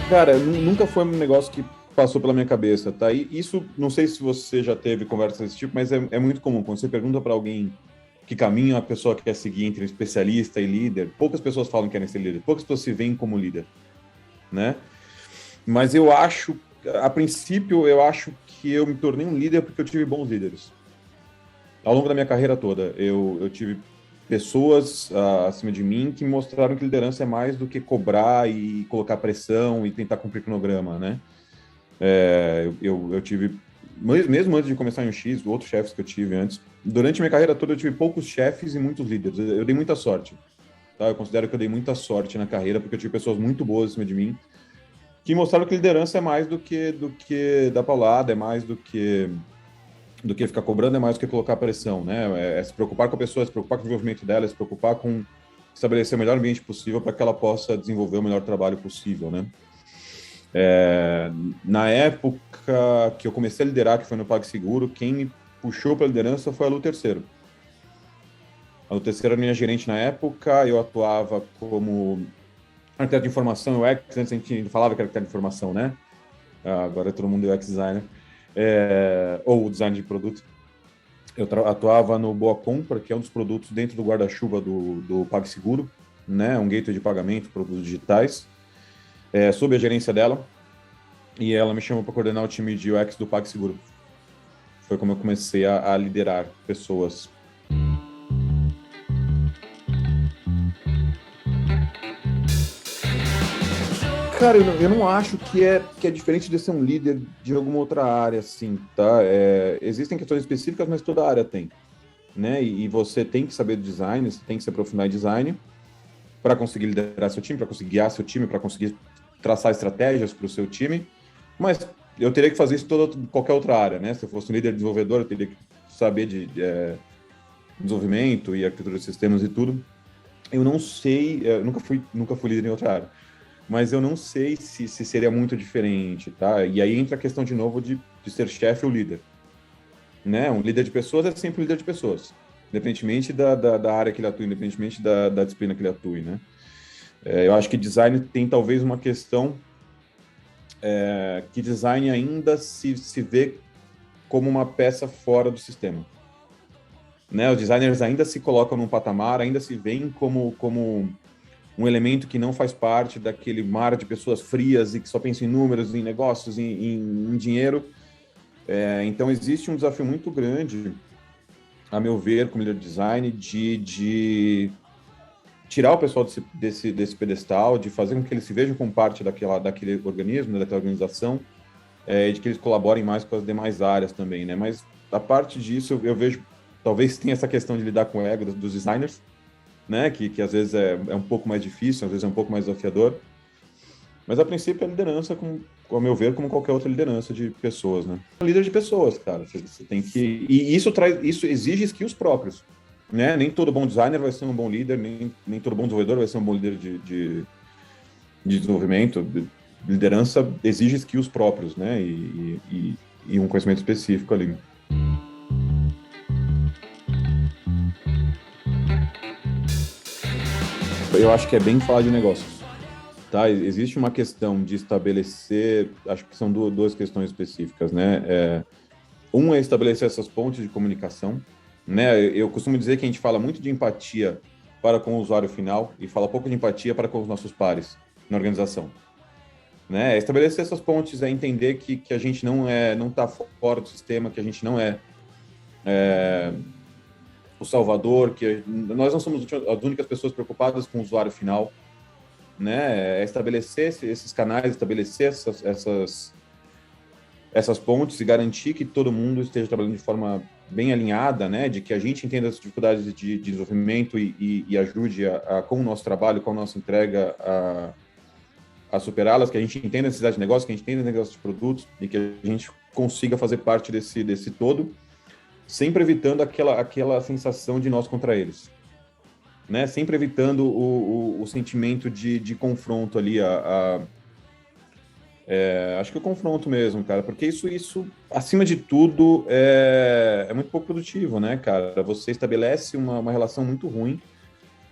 Cara, nunca foi um negócio que passou pela minha cabeça, tá? E isso, não sei se você já teve conversa desse tipo, mas é muito comum. Quando você pergunta para alguém que caminho a pessoa que quer seguir entre especialista e líder, poucas pessoas falam que querem ser líder, poucas pessoas se veem como líder, né? Mas eu acho, a princípio, eu acho que eu me tornei um líder porque eu tive bons líderes. Ao longo da minha carreira toda, eu tive pessoas acima de mim que me mostraram que liderança é mais do que cobrar e colocar pressão e tentar cumprir cronograma, né? Eu tive, mesmo antes de começar em UX, outros chefes que eu tive antes, durante minha carreira toda eu tive poucos chefes e muitos líderes. Eu dei muita sorte, tá? Eu considero que eu dei muita sorte na carreira porque eu tive pessoas muito boas acima de mim que mostraram que liderança é mais do que dar paulada, é mais do que ficar cobrando, é mais do que colocar pressão, né? É se preocupar com a pessoa, é se preocupar com o desenvolvimento dela, é se preocupar com estabelecer o melhor ambiente possível para que ela possa desenvolver o melhor trabalho possível, né? Na época que eu comecei a liderar, que foi no PagSeguro, quem me puxou para a liderança foi a Lu Terceiro. A Lu Terceiro era minha gerente na época, eu atuava como arquiteto de informação, UX, antes a gente falava que era arquiteto de informação, né? Agora todo mundo é UX designer, ou design de produto. Eu atuava no Boa Compra, que é um dos produtos dentro do guarda-chuva do PagSeguro, né? Um gateway de pagamento, produtos digitais, sob a gerência dela. E ela me chamou para coordenar o time de UX do PagSeguro. Foi como eu comecei a liderar pessoas. Cara, eu não acho que é diferente de ser um líder de alguma outra área, assim, tá? Existem questões específicas, mas toda área tem, né? E você tem que saber design, você tem que se aprofundar em design para conseguir liderar seu time, para conseguir guiar seu time, para conseguir traçar estratégias para o seu time. Mas eu teria que fazer isso em qualquer outra área, né? Se eu fosse um líder desenvolvedor, eu teria que saber de desenvolvimento e arquitetura de sistemas e tudo. Eu não sei, eu nunca fui líder em outra área, mas eu não sei se seria muito diferente, tá? E aí entra a questão de novo de ser chefe ou líder, né? Um líder de pessoas é sempre um líder de pessoas, independentemente da área que ele atue, independentemente da disciplina que ele atue, né? Eu acho que design tem talvez uma questão que design ainda se vê como uma peça fora do sistema, né? Os designers ainda se colocam num patamar, ainda se veem como um elemento que não faz parte daquele mar de pessoas frias e que só pensam em números, em negócios, em dinheiro. Então, existe um desafio muito grande, a meu ver, como líder de design, de tirar o pessoal desse pedestal, de fazer com que eles se vejam como parte daquele organismo, né, daquela organização, e de que eles colaborem mais com as demais áreas também, né? Mas, a parte disso, eu vejo, talvez tenha essa questão de lidar com o ego dos designers, né? Que às vezes é um pouco mais difícil, às vezes é um pouco mais desafiador. Mas a princípio é liderança, ao meu ver, como qualquer outra liderança de pessoas, né? Líder de pessoas, cara. Você tem que. E isso exige skills próprios. Né? Nem todo bom designer vai ser um bom líder, nem todo bom desenvolvedor vai ser um bom líder de desenvolvimento. Liderança exige skills próprios, né? E um conhecimento específico ali. Eu acho que é bem falar de negócios. Tá, existe uma questão de estabelecer, acho que são duas questões específicas, né? Um é estabelecer essas pontes de comunicação, né? Eu costumo dizer que a gente fala muito de empatia para com o usuário final e fala pouco de empatia para com os nossos pares na organização, né? Estabelecer essas pontes é entender que a gente não está fora do sistema, que a gente não é o salvador, que nós não somos as únicas pessoas preocupadas com o usuário final, né? Estabelecer esses canais, estabelecer essas pontes e garantir que todo mundo esteja trabalhando de forma bem alinhada, né? De que a gente entenda as dificuldades de desenvolvimento e ajude com o nosso trabalho, com a nossa entrega, a superá-las, que a gente entenda a necessidade de negócio, que a gente entenda o negócio de produtos e que a gente consiga fazer parte desse todo, sempre evitando aquela sensação de nós contra eles, né? Sempre evitando o sentimento de confronto ali, acho que o confronto mesmo, cara, porque isso acima de tudo, é muito pouco produtivo, né, cara? Você estabelece uma relação muito ruim,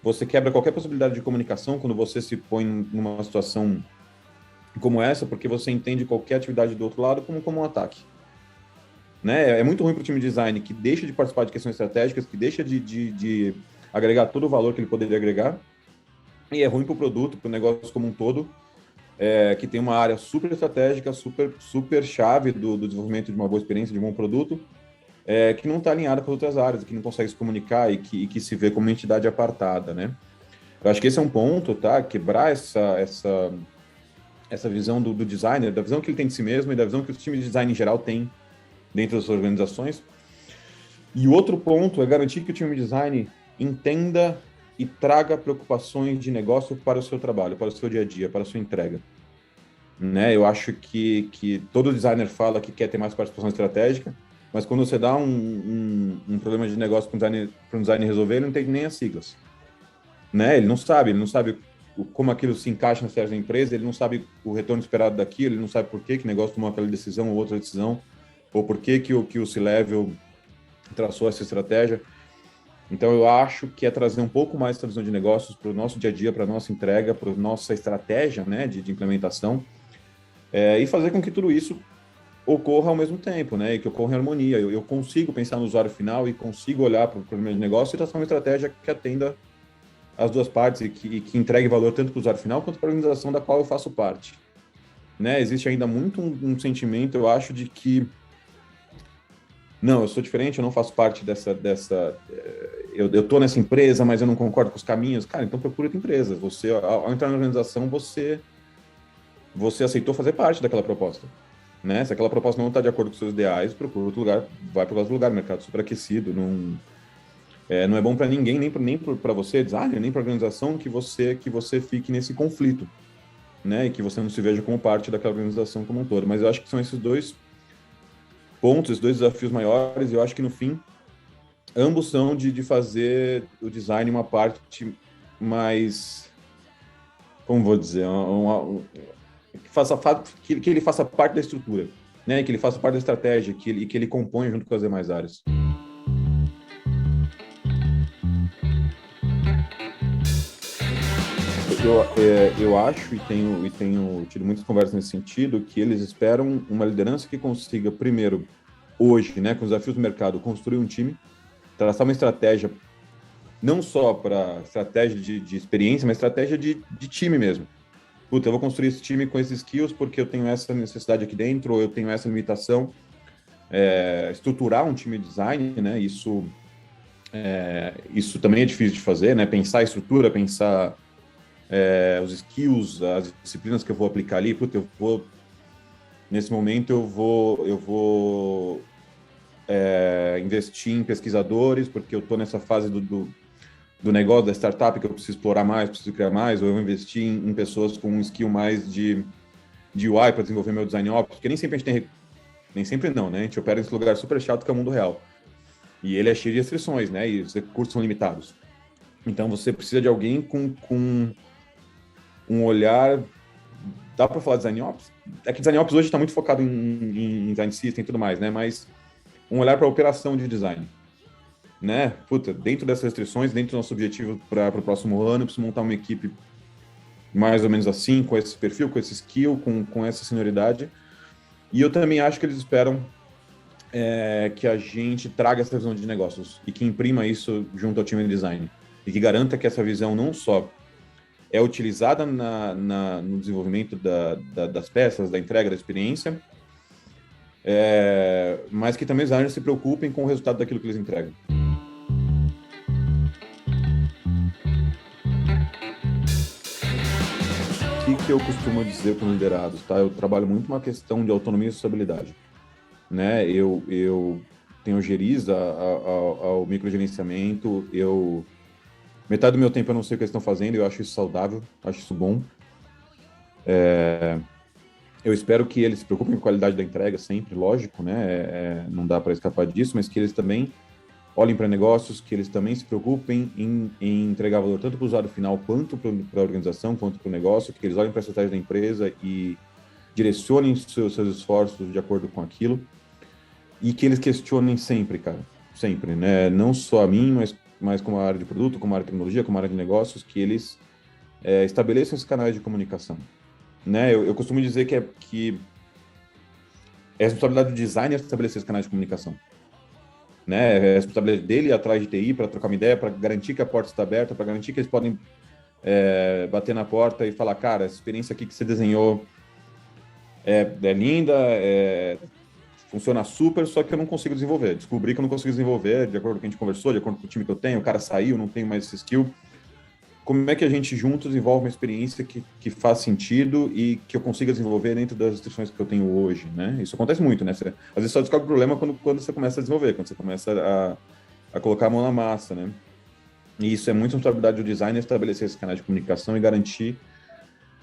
você quebra qualquer possibilidade de comunicação quando você se põe numa situação como essa, porque você entende qualquer atividade do outro lado como um ataque. Né? É muito ruim para o time de design que deixa de participar de questões estratégicas, que deixa de agregar todo o valor que ele poderia agregar, e é ruim para o produto, para o negócio como um todo, que tem uma área super estratégica, super chave do desenvolvimento de uma boa experiência, de um bom produto, que não está alinhada com outras áreas, que não consegue se comunicar e que se vê como uma entidade apartada, né? Eu acho que esse é um ponto, tá? Quebrar essa visão do designer, da visão que ele tem de si mesmo e da visão que os times de design em geral têm dentro das suas organizações. E o outro ponto é garantir que o time de design entenda e traga preocupações de negócio para o seu trabalho, para o seu dia a dia, para a sua entrega. Né? Eu acho que todo designer fala que quer ter mais participação estratégica, mas quando você dá um problema de negócio para um designer resolver, ele não tem nem as siglas. Né? Ele não sabe como aquilo se encaixa na estratégia da empresa, ele não sabe o retorno esperado daquilo, ele não sabe por que o negócio tomou aquela decisão ou outra decisão, ou por que o C-Level traçou essa estratégia. Então, eu acho que é trazer um pouco mais essa visão de negócios para o nosso dia a dia, para a nossa entrega, para a nossa estratégia, né, de implementação, e fazer com que tudo isso ocorra ao mesmo tempo, né, e que ocorra em harmonia. Eu consigo pensar no usuário final e consigo olhar para o problema de negócio e traçar uma estratégia que atenda as duas partes e que entregue valor tanto para o usuário final quanto para a organização da qual eu faço parte. Né? Existe ainda muito um sentimento, eu acho, de que não, eu sou diferente, eu não faço parte eu tô nessa empresa, mas eu não concordo com os caminhos. Cara, então procura outra empresa. Você, ao entrar na organização, você aceitou fazer parte daquela proposta. Né? Se aquela proposta não está de acordo com os seus ideais, procura outro lugar, vai para outro lugar, mercado superaquecido, não é bom para ninguém, nem para você, designer, nem para a organização, que você fique nesse conflito, né? E que você não se veja como parte daquela organização como um todo. Mas eu acho que são esses dois pontos, esses dois desafios maiores, e eu acho que no fim, ambos são de fazer o design uma parte mais, como vou dizer, que ele faça parte da estrutura, né? Que ele faça parte da estratégia, que ele compõe junto com as demais áreas. Eu acho e tenho tido muitas conversas nesse sentido que eles esperam uma liderança que consiga, primeiro, hoje, né, com os desafios do mercado, construir um time, traçar uma estratégia, não só para estratégia de experiência, mas estratégia de time mesmo. Puta, eu vou construir esse time com esses skills porque eu tenho essa necessidade aqui dentro, ou eu tenho essa limitação. Estruturar um time de design, né, isso também é difícil de fazer, né, pensar a estrutura, pensar os skills, as disciplinas que eu vou aplicar ali. Puta, nesse momento eu vou investir em pesquisadores, porque eu estou nessa fase do negócio, da startup, que eu preciso explorar mais, preciso criar mais, ou eu vou investir em pessoas com um skill mais de UI para desenvolver meu design ops, porque nem sempre a gente tem, nem sempre não, né? A gente opera nesse lugar super chato que é o mundo real. E ele é cheio de restrições, né? E os recursos são limitados. Então você precisa de alguém com um olhar. Dá para falar design ops? É que design ops hoje está muito focado em design system e tudo mais, né? Mas um olhar para a operação de design, né? Puta, dentro dessas restrições, dentro do nosso objetivo para o próximo ano, eu preciso montar uma equipe mais ou menos assim, com esse perfil, com esse skill, com essa senioridade. E eu também acho que eles esperam que a gente traga essa visão de negócios e que imprima isso junto ao time de design. E que garanta que essa visão não só é utilizada no desenvolvimento das peças, da entrega, da experiência, mas que também os designers se preocupem com o resultado daquilo que eles entregam. O que eu costumo dizer para os liderados? Tá? Eu trabalho muito uma questão de autonomia e sustentabilidade. Né? Eu tenho geriza ao microgerenciamento, metade do meu tempo eu não sei o que eles estão fazendo, eu acho isso saudável, acho isso bom. Eu espero que eles se preocupem com a qualidade da entrega sempre, lógico, né? Não dá para escapar disso, mas que eles também olhem para negócios, que eles também se preocupem em entregar valor tanto para o usuário final, quanto para a organização, quanto para o negócio, que eles olhem para a estratégia da empresa e direcionem seus esforços de acordo com aquilo, e que eles questionem sempre, cara, sempre, né? Não só a mim, mas como a área de produto, como a área de tecnologia, como a área de negócios, que eles estabeleçam esses canais de comunicação, né? Eu costumo dizer que é responsabilidade do designer estabelecer os canais de comunicação, né? É responsabilidade dele ir atrás de TI para trocar uma ideia, para garantir que a porta está aberta, para garantir que eles podem bater na porta e falar, cara, essa experiência aqui que você desenhou é linda, funciona super, só que eu não consigo desenvolver. Descobri que eu não consigo desenvolver, de acordo com o que a gente conversou, de acordo com o time que eu tenho, o cara saiu, não tenho mais esse skill. Como é que a gente juntos desenvolve uma experiência que faz sentido e que eu consiga desenvolver dentro das restrições que eu tenho hoje, né? Isso acontece muito, né? Você, às vezes só descobre o problema quando você começa a desenvolver, quando você começa a colocar a mão na massa, né? E isso é muito responsabilidade do designer estabelecer esse canal de comunicação e garantir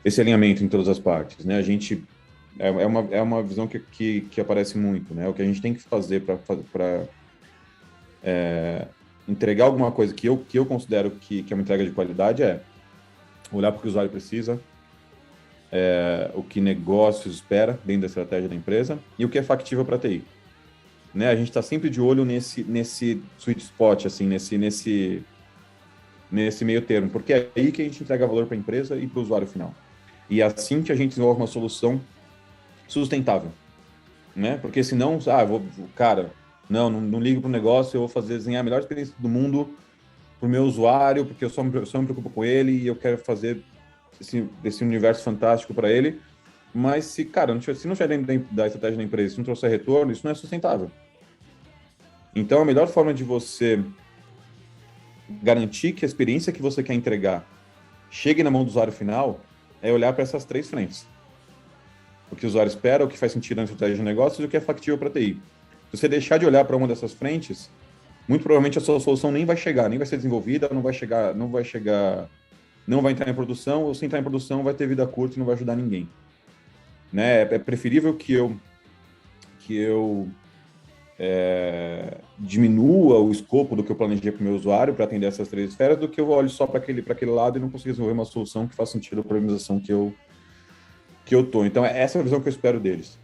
esse alinhamento em todas as partes, né? A gente é uma visão que aparece muito, né? O que a gente tem que fazer para entregar alguma coisa que eu considero que é uma entrega de qualidade é olhar para o que o usuário precisa, o que negócios espera dentro da estratégia da empresa e o que é factível para a TI. Né? A gente está sempre de olho nesse sweet spot, assim, nesse meio termo, porque é aí que a gente entrega valor para a empresa e para o usuário final. E é assim que a gente desenvolve uma solução sustentável, né? Porque senão, cara, não ligo para o negócio, eu vou desenhar a melhor experiência do mundo para o meu usuário, porque eu só me preocupo com ele e eu quero fazer esse universo fantástico para ele. Mas se não estiver dentro da estratégia da empresa, se não trouxer retorno, isso não é sustentável. Então, a melhor forma de você garantir que a experiência que você quer entregar chegue na mão do usuário final é olhar para essas três frentes. O que o usuário espera, o que faz sentido na estratégia de negócios e o que é factível para a TI. Se você deixar de olhar para uma dessas frentes, muito provavelmente a sua solução nem vai chegar, nem vai ser desenvolvida, não vai entrar em produção, ou se entrar em produção vai ter vida curta e não vai ajudar ninguém. Né? É preferível que eu diminua o escopo do que eu planejei para o meu usuário para atender essas três esferas do que eu olhe só para aquele lado e não consiga desenvolver uma solução que faça sentido para a organização que eu tô. Então, essa é a visão que eu espero deles.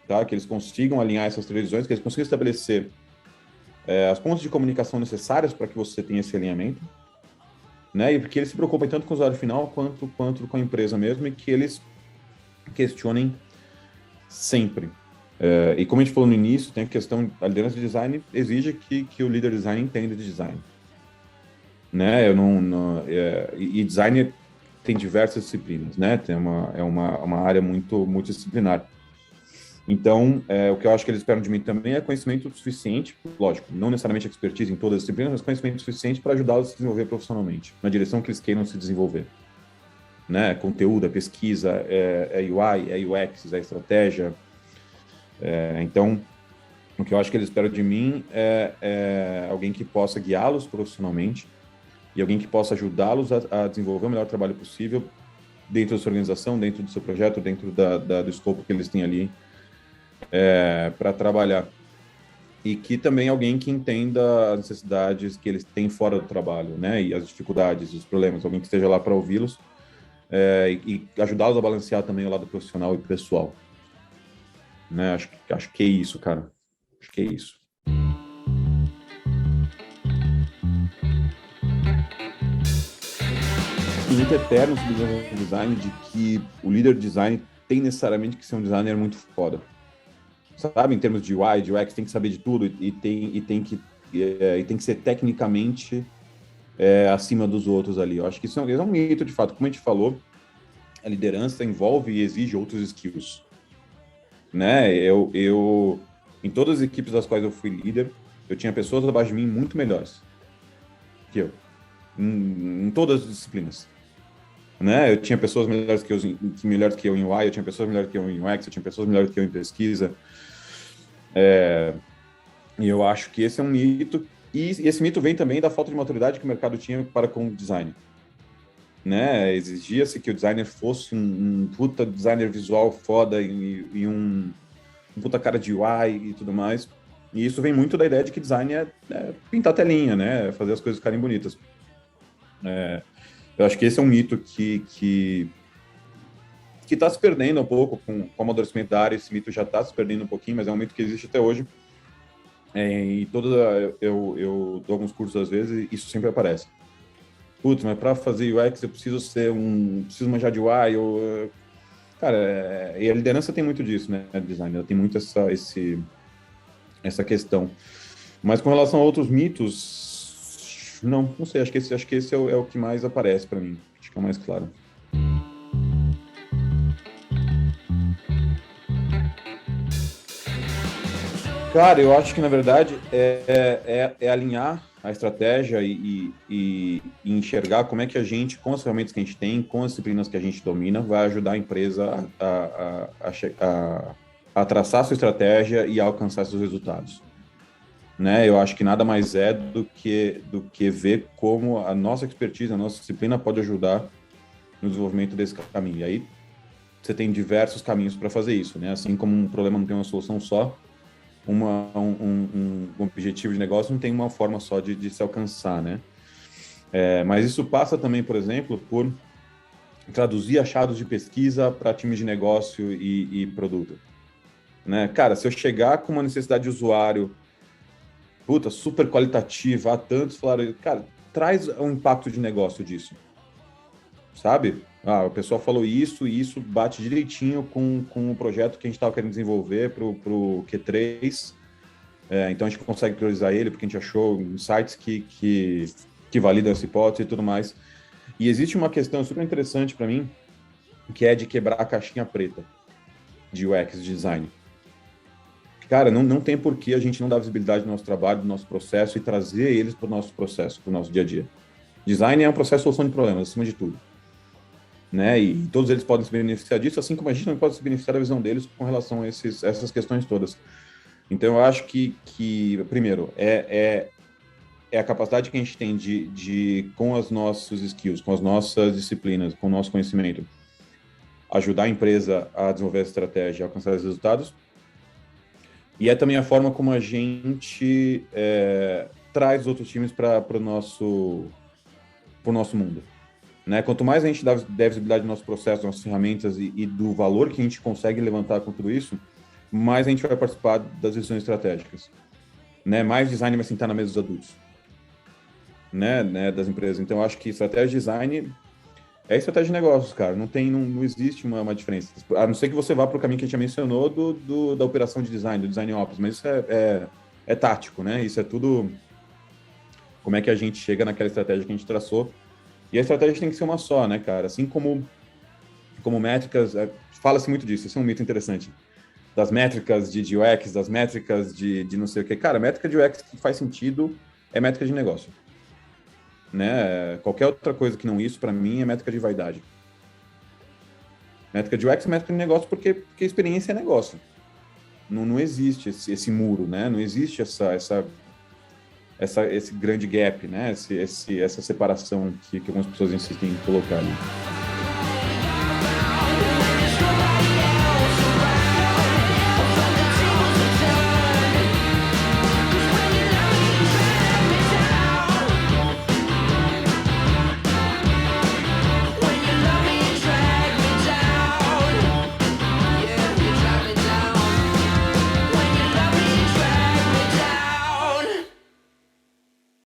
Tá? Que eles consigam alinhar essas três visões, que eles consigam estabelecer as pontes de comunicação necessárias para que você tenha esse alinhamento, né? E porque eles se preocupem tanto com o usuário final quanto com a empresa mesmo e que eles questionem sempre. E como a gente falou no início, tem a questão, a liderança de design exige que o líder de design entenda de design. Né? E design tem diversas disciplinas, né? É uma área muito multidisciplinar. Então, o que eu acho que eles esperam de mim também é conhecimento suficiente, lógico, não necessariamente expertise em todas as disciplinas, mas conhecimento suficiente para ajudá-los a se desenvolver profissionalmente, na direção que eles queiram se desenvolver. Né? Conteúdo, pesquisa, UI, UX, estratégia. Então, o que eu acho que eles esperam de mim é alguém que possa guiá-los profissionalmente e alguém que possa ajudá-los a desenvolver o melhor trabalho possível dentro da sua organização, dentro do seu projeto, dentro do escopo que eles têm ali para trabalhar. E que também alguém que entenda as necessidades que eles têm fora do trabalho, né? E as dificuldades, os problemas, alguém que esteja lá para ouvi-los e ajudá-los a balancear também o lado profissional e pessoal. Né? Acho que é isso, cara. Acho que é isso. Tem muito eterno sobre o design de que o líder de design tem necessariamente que ser um designer muito foda. Sabe, em termos de UI, de UX, tem que saber de tudo e tem que ser tecnicamente acima dos outros ali. Eu acho que isso é um mito, de fato. Como a gente falou, a liderança envolve e exige outros skills. Né? Em todas as equipes das quais eu fui líder, eu tinha pessoas abaixo de mim muito melhores que eu, em todas as disciplinas. Né? Eu tinha pessoas melhores que eu em UI, eu tinha pessoas melhores que eu em UX, eu tinha pessoas melhores que eu em pesquisa. E eu acho que esse é um mito, e esse mito vem também da falta de maturidade que o mercado tinha para com o design. Né? Exigia-se que o designer fosse um puta designer visual foda e um puta cara de UI e tudo mais. E isso vem muito da ideia de que design é pintar telinha, né? Fazer as coisas ficarem bonitas. Eu acho que esse é um mito que está se perdendo um pouco com o amadurecimento da área. Esse mito já está se perdendo um pouquinho, mas é um mito que existe até hoje. Eu dou alguns cursos às vezes e isso sempre aparece. Putz, mas para fazer UX eu preciso manjar de UI, Cara, e a liderança tem muito disso, né? Design, ela tem muito essa questão. Mas com relação a outros mitos, não sei, acho que esse é o que mais aparece para mim, acho que é o mais claro. Cara, eu acho que, na verdade, é alinhar a estratégia e enxergar como é que a gente, com as ferramentas que a gente tem, com as disciplinas que a gente domina, vai ajudar a empresa a traçar sua estratégia e a alcançar seus resultados. Né? Eu acho que nada mais é do que ver como a nossa expertise, a nossa disciplina pode ajudar no desenvolvimento desse caminho. E aí você tem diversos caminhos para fazer isso, né? Assim como um problema não tem uma solução só, um objetivo de negócio não tem uma forma só de se alcançar, né? Mas isso passa também, por exemplo, por traduzir achados de pesquisa para times de negócio e produto. Né? Cara, se eu chegar com uma necessidade de usuário super qualitativa, há tantos falaram, cara, traz um impacto de negócio disso, sabe? O pessoal falou isso e isso bate direitinho com o projeto que a gente estava querendo desenvolver para o Q3. Então a gente consegue priorizar ele porque a gente achou insights que validam essa hipótese e tudo mais. E existe uma questão super interessante para mim, que é de quebrar a caixinha preta de UX, de design. Cara, não tem por que a gente não dar visibilidade do nosso trabalho, do nosso processo e trazer eles para o nosso processo, para o nosso dia a dia. Design é um processo de solução de problemas, acima de tudo. Né? E todos eles podem se beneficiar disso, assim como a gente não pode se beneficiar da visão deles com relação a essas questões todas. Então, eu acho que primeiro, é a capacidade que a gente tem com os nossos skills, com as nossas disciplinas, com o nosso conhecimento, ajudar a empresa a desenvolver a estratégia e alcançar os resultados. E é também a forma como a gente traz outros times para o nosso mundo. Né? Quanto mais a gente dá visibilidade do nosso processo, das nossas ferramentas e do valor que a gente consegue levantar com tudo isso, mais a gente vai participar das decisões estratégicas. Né? Mais design vai sentar na mesa dos adultos. Né? Das empresas. Então, eu acho que estratégia de design é estratégia de negócios, cara. Não existe uma diferença. A não ser que você vá para o caminho que a gente já mencionou da operação de design, do design ops, mas isso é tático, né? Isso é tudo como é que a gente chega naquela estratégia que a gente traçou. E a estratégia tem que ser uma só, né, cara? Assim como métricas, fala-se muito disso, isso é um mito interessante. Das métricas de UX, das métricas de não sei o quê. Cara, métrica de UX que faz sentido é métrica de negócio. Né? Qualquer outra coisa que não isso, para mim, é métrica de vaidade. Métrica de UX é métrica de negócio porque experiência é negócio. Não existe esse muro, né? Não existe esse grande gap, né? Essa separação que algumas pessoas insistem em colocar ali.